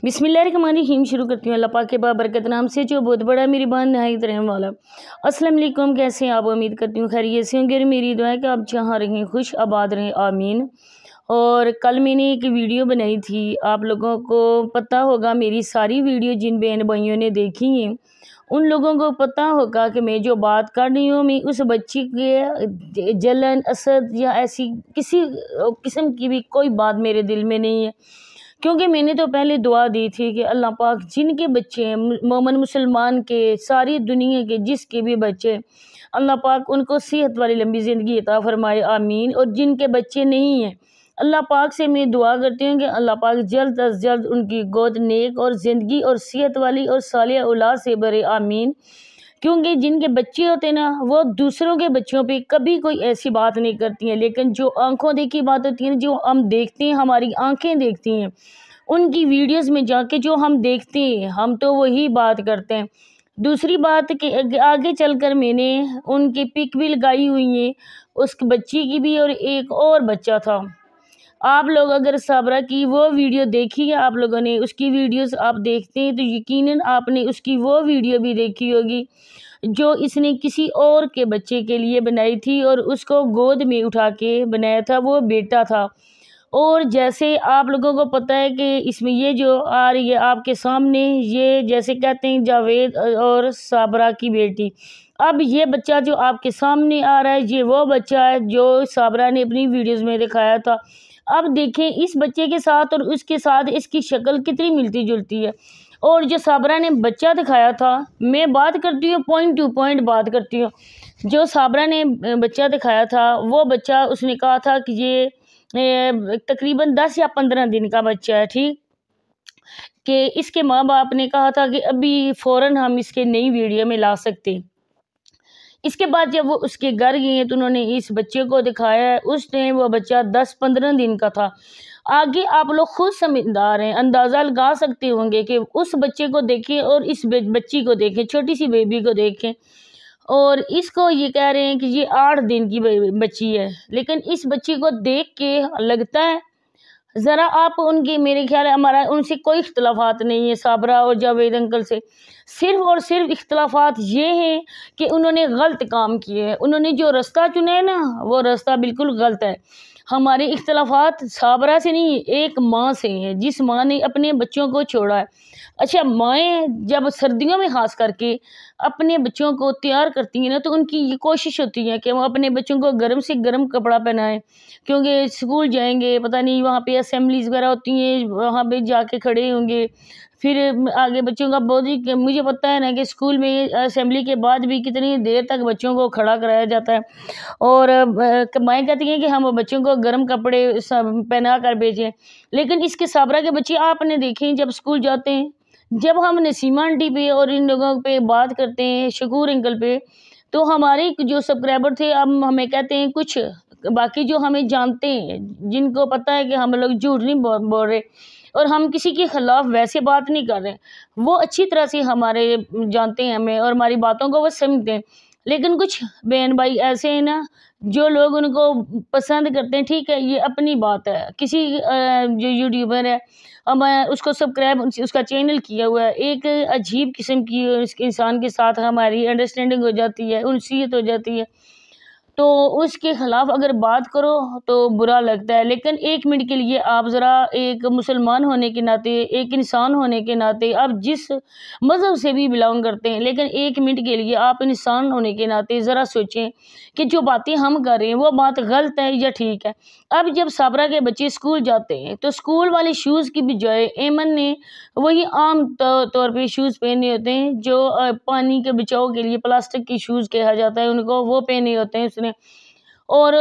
बिस्मिल्लाहिर्रहमानिर्रहीम। शुरू करती हूँ अल्लाह पाक के बाबरकत नाम से जो बहुत बड़ा मेरी बान नहायत रहम वाला। अस्सलाम वालेकुम, कैसे हैं आप? उम्मीद करती हूँ खैरियत से होंगे। मेरी दुआ है कि आप जहाँ रहें खुश आबाद रहें, आमीन। और कल मैंने एक वीडियो बनाई थी, आप लोगों को पता होगा मेरी सारी वीडियो जिन बहन भाइयों ने देखी हैं उन लोगों को पता होगा कि मैं जो बात कर रही हूँ, मैं उस बच्ची के जलन असद या ऐसी किसी किस्म की भी कोई बात मेरे दिल में नहीं है, क्योंकि मैंने तो पहले दुआ दी थी कि अल्लाह पाक जिनके बच्चे हैं, मोमन मुसलमान के, सारी दुनिया के जिसके भी बच्चे, अल्लाह पाक उनको सेहत वाली लंबी ज़िंदगी अता फरमाए, आमीन। और जिनके बच्चे नहीं हैं, अल्लाह पाक से मैं दुआ करती हूँ कि अल्लाह पाक जल्द अज जल्द उनकी गोद नेक और ज़िंदगी और सेहत वाली और सालिया औलाद से भरे, आमीन। क्योंकि जिनके बच्चे होते हैं ना, वो दूसरों के बच्चों पे कभी कोई ऐसी बात नहीं करती हैं, लेकिन जो आंखों देखी बात होती है, जो हम देखते हैं, हमारी आंखें देखती हैं, उनकी वीडियोस में जाके जो हम देखते हैं, हम तो वही बात करते हैं। दूसरी बात कि आगे चलकर मैंने उनकी पिक भी लगाई हुई है, उस बच्ची की भी, और एक और बच्चा था। आप लोग अगर साबरा की वो वीडियो देखी है, आप लोगों ने उसकी वीडियोस आप देखते हैं तो यकीनन आपने उसकी वो वीडियो भी देखी होगी जो इसने किसी और के बच्चे के लिए बनाई थी और उसको गोद में उठा के बनाया था, वो बेटा था। और जैसे आप लोगों को पता है कि इसमें ये जो आ रही है आपके सामने, ये जैसे कहते हैं जावेद और साबरा की बेटी। अब ये बच्चा जो आपके सामने आ रहा है, ये वो बच्चा है जो साबरा ने अपनी वीडियोस में दिखाया था। अब देखें इस बच्चे के साथ और उसके साथ इसकी शक्ल कितनी मिलती जुलती है। और जो साबरा ने बच्चा दिखाया था, मैं बात करती हूँ पॉइंट टू पॉइंट बात करती हूँ। जो साबरा ने बच्चा दिखाया था, वो बच्चा उसने कहा था कि ये तकरीबन 10 या 15 दिन का बच्चा है, ठीक। कि इसके माँ बाप ने कहा था कि अभी फ़ौरन हम इसके नई वीडियो में ला सकते। इसके बाद जब वो उसके घर गए तो उन्होंने इस बच्चे को दिखाया है। उस टाइम वो बच्चा 10-15 दिन का था। आगे आप लोग खुद समझदार हैं, अंदाज़ा लगा सकते होंगे कि उस बच्चे को देखें और इस बच्ची को देखें, छोटी सी बेबी को देखें, और इसको ये कह रहे हैं कि ये 8 दिन की बच्ची है। लेकिन इस बच्ची को देख के लगता है ज़रा आप उनकी, मेरे ख्याल है हमारा उनसे कोई इख्तलाफात नहीं है, साबरा और जावेद अंकल से। सिर्फ़ और सिर्फ इख्तलाफात ये हैं कि उन्होंने गलत काम किए हैं। उन्होंने जो रास्ता चुना है ना, वो रास्ता बिल्कुल गलत है। हमारे इख्तलाफात साबरा से नहीं, एक माँ से हैं, जिस माँ ने अपने बच्चों को छोड़ा है। अच्छा, माएँ जब सर्दियों में ख़ास करके अपने बच्चों को तैयार करती हैं ना, तो उनकी ये कोशिश होती है कि वो अपने बच्चों को गर्म से गर्म कपड़ा पहनाएं, क्योंकि स्कूल जाएंगे, पता नहीं वहाँ पे असेंबलीज़ वगैरह होती हैं, वहाँ पे जाके खड़े होंगे। फिर आगे बच्चों का बहुत ही, मुझे पता है ना कि स्कूल में असेंबली के बाद भी कितनी देर तक बच्चों को खड़ा कराया जाता है। और माएँ कहती हैं कि हम बच्चों को गर्म कपड़े पहना कर भेजें। लेकिन इसके साबरा के बच्चे आपने देखे जब स्कूल जाते हैं, जब हम नसीमा आंटी पे और इन लोगों पे बात करते हैं, शकूर अंकल पे, तो हमारे जो सब्सक्राइबर थे अब हमें कहते हैं कुछ, बाकी जो हमें जानते हैं, जिनको पता है कि हम लोग झूठ नहीं बोल रहे और हम किसी के ख़िलाफ़ वैसे बात नहीं कर रहे, वो अच्छी तरह से हमारे जानते हैं हमें और हमारी बातों को वो समझते हैं। लेकिन कुछ बहन भाई ऐसे हैं ना, जो लोग उनको पसंद करते हैं, ठीक है, ये अपनी बात है। किसी जो यूट्यूबर है, अब उसको सब्सक्राइब, उसका चैनल किया हुआ है, एक अजीब किस्म की इस इंसान के साथ हमारी अंडरस्टैंडिंग हो जाती है, उनसीयत हो जाती है, तो उसके ख़िलाफ़ अगर बात करो तो बुरा लगता है। लेकिन 1 मिनट के लिए आप ज़रा एक मुसलमान होने के नाते, एक इंसान होने के नाते, आप जिस मज़हब से भी बिलोंग करते हैं, लेकिन 1 मिनट के लिए आप इंसान होने के नाते ज़रा सोचें कि जो बातें हम कर रहे हैं वो बात गलत है या ठीक है। अब जब साबरा के बच्चे स्कूल जाते हैं तो स्कूल वाले शूज़ की बजाय एमन ने वही आम तौर पे शूज़ पहने होते हैं जो पानी के बचाव के लिए प्लास्टिक के शूज़ कहा जाता है उनको, वो पहने होते हैं उसने। और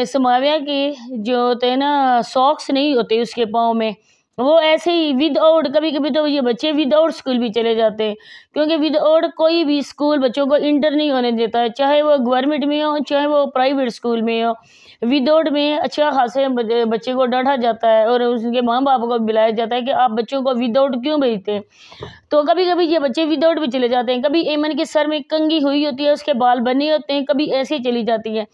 समाविया के जो होते हैं ना, सॉक्स नहीं होते उसके पाँव में, वो ऐसे ही विदाउट, कभी कभी तो ये बच्चे विदाउट स्कूल भी चले जाते हैं, क्योंकि विदाउट कोई भी स्कूल बच्चों को इंटर नहीं होने देता है, चाहे वो गवर्नमेंट में हो चाहे वो प्राइवेट स्कूल में हो। विदाउट में अच्छा खासे बच्चे को डांटा जाता है और उसके माँ बाप को बुलाया जाता है कि आप बच्चों को विदाउट क्यों भेजते हैं। तो कभी कभी ये बच्चे विदाउट भी चले जाते हैं। कभी एमन के सर में कंघी हुई होती है, उसके बाल बने होते हैं, कभी ऐसे चली जाती है।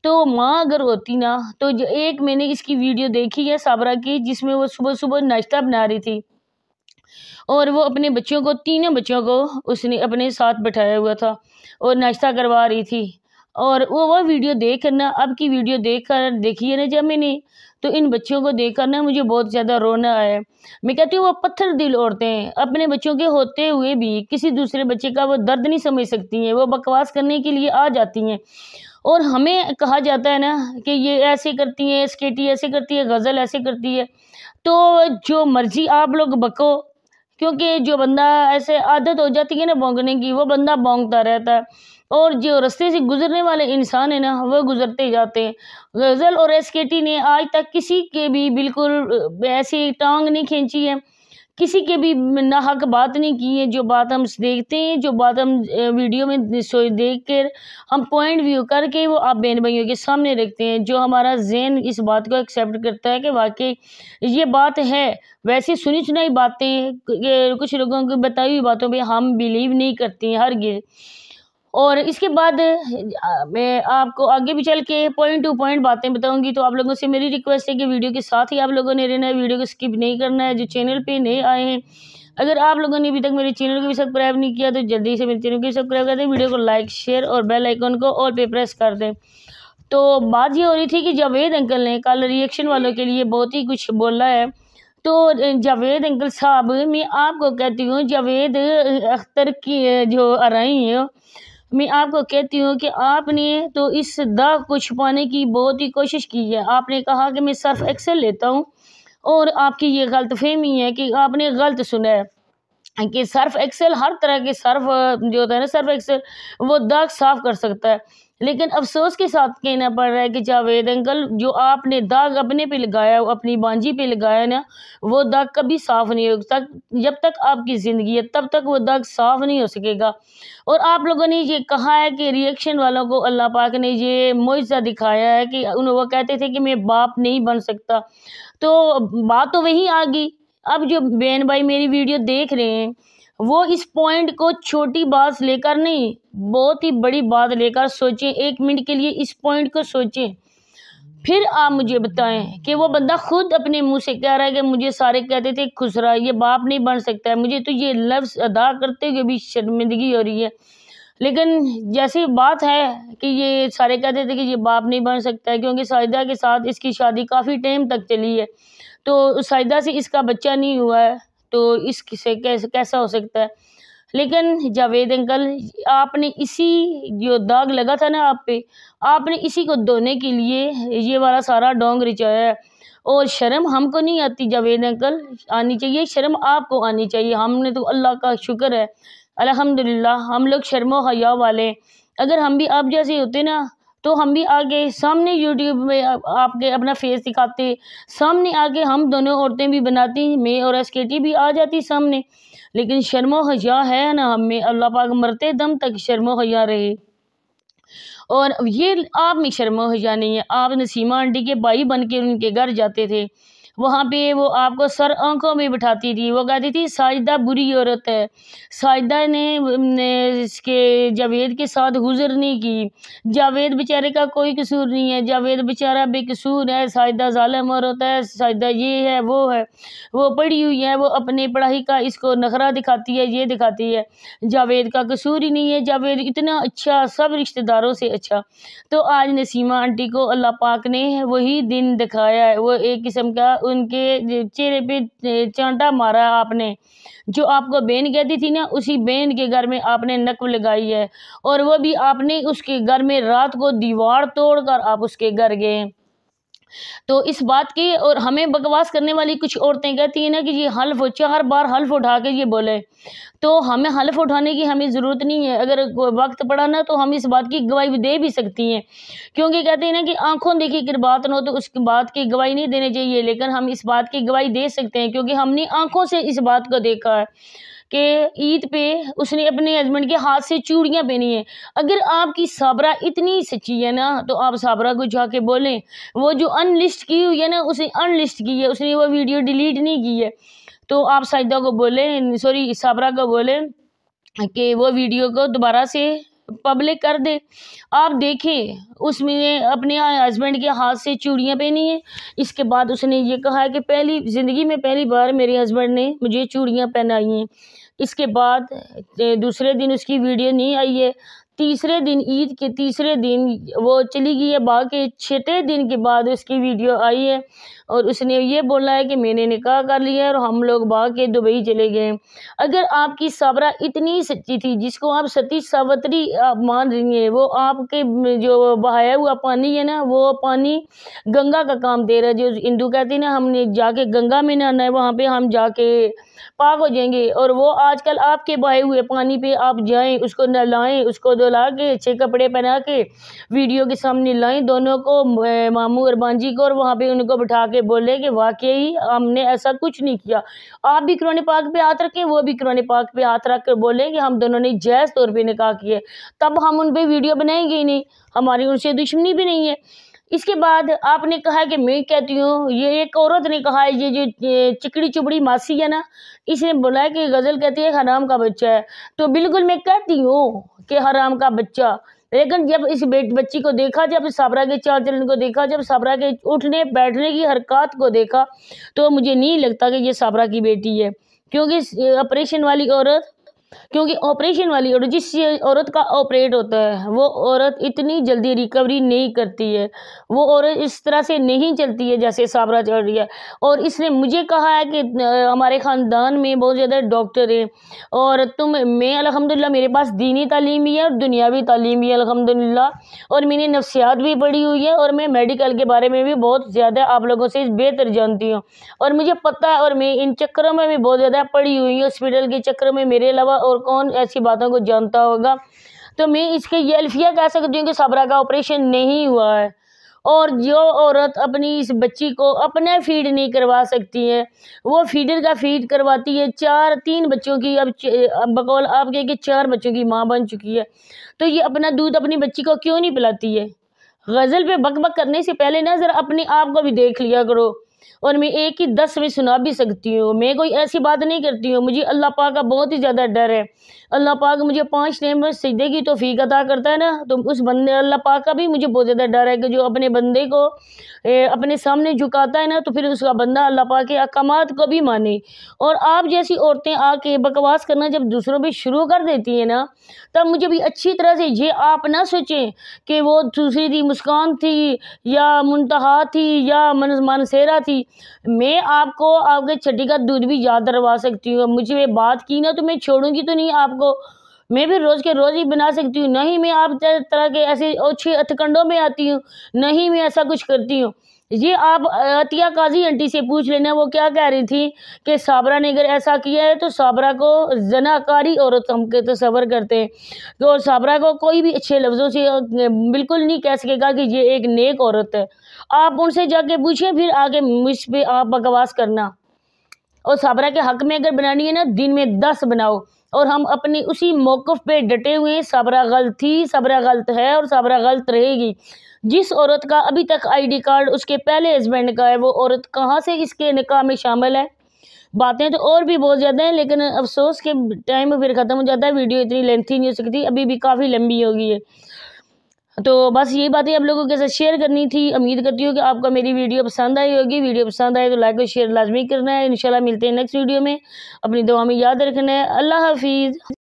तो माँ अगर होती ना, तो एक मैंने इसकी वीडियो देखी है साबरा की, जिसमें वो सुबह सुबह नाश्ता बना रही थी। और वो अपने बच्चों को, तीनों बच्चों को उसने अपने साथ बैठाया हुआ था और नाश्ता करवा रही थी। और वो वीडियो देख कर ना, अब की वीडियो देख कर देखी है ना जब मैंने, तो इन बच्चों को देख कर ना मुझे बहुत ज़्यादा रोना आया। मैं कहती हूँ वो पत्थर दिल औरतें अपने बच्चों के होते हुए भी किसी दूसरे बच्चे का वो दर्द नहीं समझ सकती हैं, वो बकवास करने के लिए आ जाती हैं। और हमें कहा जाता है ना कि ये ऐसे करती हैं, स्केटी ऐसे करती है, गज़ल ऐसे करती है। तो जो मर्जी आप लोग बको, क्योंकि जो बंदा ऐसे आदत हो जाती है ना भौंकने की, वो बंदा भौंकता रहता है। और जो रास्ते से गुजरने वाले इंसान है ना, वो गुजरते जाते हैं। गज़ल और एसकेटी ने आज तक किसी के भी बिल्कुल ऐसी टांग नहीं खींची है, किसी के भी नाहक बात नहीं की है। जो बात हम देखते हैं, जो बात हम वीडियो में देख कर हम पॉइंट व्यू करके वो आप बहन भाइयों के सामने रखते हैं, जो हमारा ज़हन इस बात को एक्सेप्ट करता है कि वाकई ये बात है। वैसे सुनी सुनाई बातें, कुछ लोगों की बताई हुई बातों पे हम बिलीव नहीं करती हैं हरगिज़। और इसके बाद मैं आपको आगे भी चल के पॉइंट टू पॉइंट बातें बताऊंगी। तो आप लोगों से मेरी रिक्वेस्ट है कि वीडियो के साथ ही आप लोगों ने रहना है, वीडियो को स्किप नहीं करना है। जो चैनल पे नए आए हैं, अगर आप लोगों ने अभी तक मेरे चैनल को भी सब्सक्राइब नहीं किया तो जल्दी से मेरे चैनल को सब्सक्राइब कर दें, वीडियो को लाइक शेयर और बेल आइकन को ऑल पे प्रेस कर दें। तो बात ये हो रही थी कि जावेद अंकल ने कल रिएक्शन वालों के लिए बहुत ही कुछ बोला है। तो जावेद अंकल साहब, मैं आपको कहती हूँ, जावेद अख्तर की जो आरई है, मैं आपको कहती हूँ कि आपने तो इस दाग को छुपाने की बहुत ही कोशिश की है। आपने कहा कि मैं सर्फ एक्सेल लेता हूँ, और आपकी ये गलतफहमी है कि आपने गलत सुना है कि सर्फ एक्सेल, हर तरह के सर्फ जो होता है ना, सर्फ एक्सेल वो दाग साफ कर सकता है। लेकिन अफसोस के साथ कहना पड़ रहा है कि जावेद अंकल, जो आपने दाग अपने पे लगाया, अपनी बांजी पे लगाया ना, वो दाग कभी साफ नहीं हो सकता। जब तक आपकी ज़िंदगी है तब तक वो दाग साफ नहीं हो सकेगा। और आप लोगों ने ये कहा है कि रिएक्शन वालों को अल्लाह पाक ने ये मुआजिज़ा दिखाया है कि वो कहते थे कि मैं बाप नहीं बन सकता। तो बात तो वही आ गई। अब जो बहन भाई मेरी वीडियो देख रहे हैं, वो इस पॉइंट को छोटी बात लेकर नहीं, बहुत ही बड़ी बात लेकर सोचें। 1 मिनट के लिए इस पॉइंट को सोचें, फिर आप मुझे बताएं कि वो बंदा खुद अपने मुंह से कह रहा है कि मुझे सारे कहते थे खुसरा, ये बाप नहीं बन सकता है। मुझे तो ये लफ्ज़ अदा करते हुए भी शर्मिंदगी हो रही है। लेकिन जैसी बात है कि ये सारे कहते थे कि ये बाप नहीं बन सकता है, क्योंकि साहिदा के साथ इसकी शादी काफ़ी टाइम तक चली है, तो साहिदा से इसका बच्चा नहीं हुआ है, तो इससे कैसा हो सकता है। लेकिन जावेद अंकल, आपने इसी जो दाग लगा था ना आप पे, आपने इसी को धोने के लिए ये वाला सारा डोंग रिचाया है। और शर्म हमको नहीं आती जावेद अंकल, आनी चाहिए शर्म, आपको आनी चाहिए। हमने तो अल्लाह का शुक्र है, अल्हम्दुलिल्लाह, हम लोग शर्मो हया वाले। अगर हम भी आप जैसे होते ना, तो हम भी आगे सामने यूट्यूब में आपके अपना फेस दिखाते, सामने आके हम दोनों औरतें भी बनाती, मैं और एसकेटी भी आ जाती सामने। लेकिन शर्मो हया है ना हमें, अल्लाह पाक मरते दम तक शर्मो हया रहे। और ये आप में शर्मो हया नहीं है। आप नसीमा आंटी के भाई बन के उनके घर जाते थे, वहाँ पे वो आपको सर आंखों में बिठाती थी, वो कहती थी साजिदा बुरी औरत है, साजिदा ने इसके जावेद के साथ गुजर नहीं की, जावेद बेचारे का कोई कसूर नहीं है, जावेद बेचारा बेकसूर है, साजिदा जालिम औरत है, साजिदा ये है वो है, वो पढ़ी हुई है, वो अपने पढ़ाई का इसको नखरा दिखाती है, ये दिखाती है, जावेद का कसूर ही नहीं है, जावेद इतना अच्छा, सब रिश्तेदारों से अच्छा। तो आज नसीमा आंटी को अल्लाह पाक ने वही दिन दिखाया है। वो एक किस्म का उनके चेहरे पे चांटा मारा आपने, जो आपको बहन कहती थी ना, उसी बहन के घर में आपने नकब लगाई है। और वो भी आपने उसके घर में रात को दीवार तोड़कर आप उसके घर गए। तो इस बात की, और हमें बकवास करने वाली कुछ औरतें कहती हैं ना कि ये हल्फ, 4 बार हल्फ उठा के ये बोले, तो हमें हल्फ उठाने की हमें ज़रूरत नहीं है। अगर वक्त पड़ा ना तो हम इस बात की गवाही भी दे भी सकती हैं, क्योंकि कहते हैं ना कि आंखों देखी कि बात न हो तो उस बात की गवाही नहीं देनी चाहिए। लेकिन हम इस बात की गवाही दे सकते हैं, क्योंकि हमने आंखों से इस बात को देखा है कि ईद पे उसने अपने हस्बैंड के हाथ से चूड़ियाँ पहनी हैं। अगर आपकी साबरा इतनी सच्ची है ना, तो आप साबरा को जाके बोलें, वो जो अनलिस्ट की हुई है ना, उसने अनलिस्ट की है, उसने वो वीडियो डिलीट नहीं की है। तो आप साजिदा को बोलें, सॉरी साबरा को बोलें कि वो वीडियो को दोबारा से पब्लिक कर दे। आप देखें उसमें अपने हस्बैंड के हाथ से चूड़ियाँ पहनी हैं। इसके बाद उसने ये कहा है कि पहली ज़िंदगी में पहली बार मेरे हस्बैंड ने मुझे चूड़ियाँ पहनाई हैं। इसके बाद दूसरे दिन उसकी वीडियो नहीं आई है। तीसरे दिन, ईद के तीसरे दिन वो चली गई है भाग के। छठे दिन के बाद उसकी वीडियो आई है और उसने ये बोला है कि मैंने निकाह कर लिया है और हम लोग भाग के दुबई चले गए। अगर आपकी साबरा इतनी सच्ची थी, जिसको आप सती सावित्री आप मान रही हैं, वो आपके जो बहाया हुआ पानी है ना, वो पानी गंगा का काम दे रहा है। जो हिंदू कहते हैं ना, हमने जाके गंगा में नहाना है, वहाँ पे हम जाके पाक हो जाएंगे। और वो आजकल आपके बहाए हुए पानी पे आप जाएं, उसको नहलाएं, उसको धुला के अच्छे कपड़े पहना के वीडियो के सामने लाएं दोनों को, मामू और बांजी को, और वहाँ पे उनको बिठा के बोले कि वाकई हमने ऐसा कुछ नहीं किया। आप भी कुरान पाक पे हाथ रखें, वो भी कुरान पाक पे हाथ रख कर बोले कि हम दोनों ने जायज़ तौर पे निकाह किए, तब हम उन पे वीडियो बनाएंगे ही नहीं। हमारी उनसे दुश्मनी भी नहीं है। इसके बाद आपने कहा कि मैं कहती हूँ, ये एक औरत ने कहा है, ये जो चिकड़ी चुपड़ी मासी है ना, इसने बोला है कि गज़ल कहती है हराम का बच्चा है। तो बिल्कुल मैं कहती हूँ कि हराम का बच्चा, लेकिन जब इस बच्ची को देखा, जब साबरा के चाल चलन को देखा, जब साबरा के उठने बैठने की हरकत को देखा, तो मुझे नहीं लगता कि ये साबरा की बेटी है। क्योंकि ऑपरेशन वाली औरत, जिस औरत का ऑपरेट होता है, वो औरत इतनी जल्दी रिकवरी नहीं करती है। वो औरत इस तरह से नहीं चलती है जैसे साबरा चल रही है। और इसने मुझे कहा है कि हमारे ख़ानदान में बहुत ज़्यादा डॉक्टर हैं और मैं अल्हम्दुलिल्लाह मेरे पास दीनी तालीम भी है और दुनियावी तालीम भी है अल्हम्दुलिल्लाह, और मैंने नफ्सियात भी पढ़ी हुई है और मैं मेडिकल के बारे में भी बहुत ज़्यादा आप लोगों से बेहतर जानती हूँ और मुझे पता है। और मैं इन चक्करों में भी बहुत ज़्यादा पढ़ी हुई हूँ। हॉस्पिटल के चक्कर में मेरे अलावा और कौन ऐसी बातों को जानता होगा। तो मैं इसके ये अल्फिया कह सकती हूँ कि साबरा का ऑपरेशन नहीं हुआ है। और जो औरत अपनी इस बच्ची को अपने फीड नहीं करवा सकती है, वो फीडर का फीड करवाती है। 3 बच्चों की, अब बकौल आपके कि 4 बच्चों की माँ बन चुकी है, तो ये अपना दूध अपनी बच्ची को क्यों नहीं पिलाती है? गज़ल पे बक बक करने से पहले ना ज़रा अपने आप को भी देख लिया करो। और मैं एक ही 10 में सुना भी सकती हूँ, मैं कोई ऐसी बात नहीं करती हूँ। मुझे अल्लाह पाक का बहुत ही ज़्यादा डर है। अल्लाह पाक मुझे 5 टाइम में सजदे की तौफीक अता करता है ना, तो उस बंदे अल्लाह पाक का भी मुझे बहुत ज़्यादा डर है कि जो अपने बंदे को अपने सामने झुकाता है ना, तो फिर उसका बंदा अल्लाह पाक के अहकामात को भी माने। और आप जैसी औरतें आके बकवास करना जब दूसरों पे शुरू कर देती हैं ना, तब मुझे भी अच्छी तरह से ये आप ना सोचें कि वो दूसरी थी, मुस्कान थी या मुंतहा थी या मनसेरा थी। मैं आपको आपके छठी का दूध भी याद करवा सकती हूँ। मुझे बात की ना तो मैं छोड़ूंगी तो नहीं आपको। मैं भी रोज़ के रोज़ ही बना सकती हूँ, नहीं मैं आप तरह के ऐसे अच्छे हथकंडों में आती हूँ, नहीं मैं ऐसा कुछ करती हूँ। ये आप अतिया काजी आंटी से पूछ लेना, वो क्या कह रही थी कि साबरा ने अगर ऐसा किया है तो साबरा को जनाकारी औरत हम के तस्वर करते हैं। तो साबरा को कोई भी अच्छे लफ्ज़ों से बिल्कुल नहीं कह सकेगा कि ये एक नेक औरत है। आप उनसे जाके पूछें, फिर आगे मुझ पे आप बकवास करना। और साबरा के हक में अगर बनानी है ना, दिन में 10 बनाओ। और हम अपनी उसी मौक़िफ़ पे डटे हुए हैं। साबरा गलत थी, साबरा गलत है और साबरा गलत रहेगी। जिस औरत का अभी तक आईडी कार्ड उसके पहले हस्बैंड का है, वो औरत कहाँ से इसके निकाह में शामिल है? बातें तो और भी बहुत ज़्यादा हैं, लेकिन अफसोस के टाइम फिर ख़त्म हो जाता है। वीडियो इतनी लेंथी नहीं हो सकती, अभी भी काफ़ी लंबी हो गई है। तो बस यही बातें आप लोगों के साथ शेयर करनी थी। उम्मीद करती हूँ कि आपको मेरी वीडियो पसंद आई होगी। वीडियो पसंद आए तो लाइक और शेयर लाजमी करना है। इंशाल्लाह मिलते हैं नेक्स्ट वीडियो में। अपनी दुआ में याद रखना है। अल्लाह हाफिज़।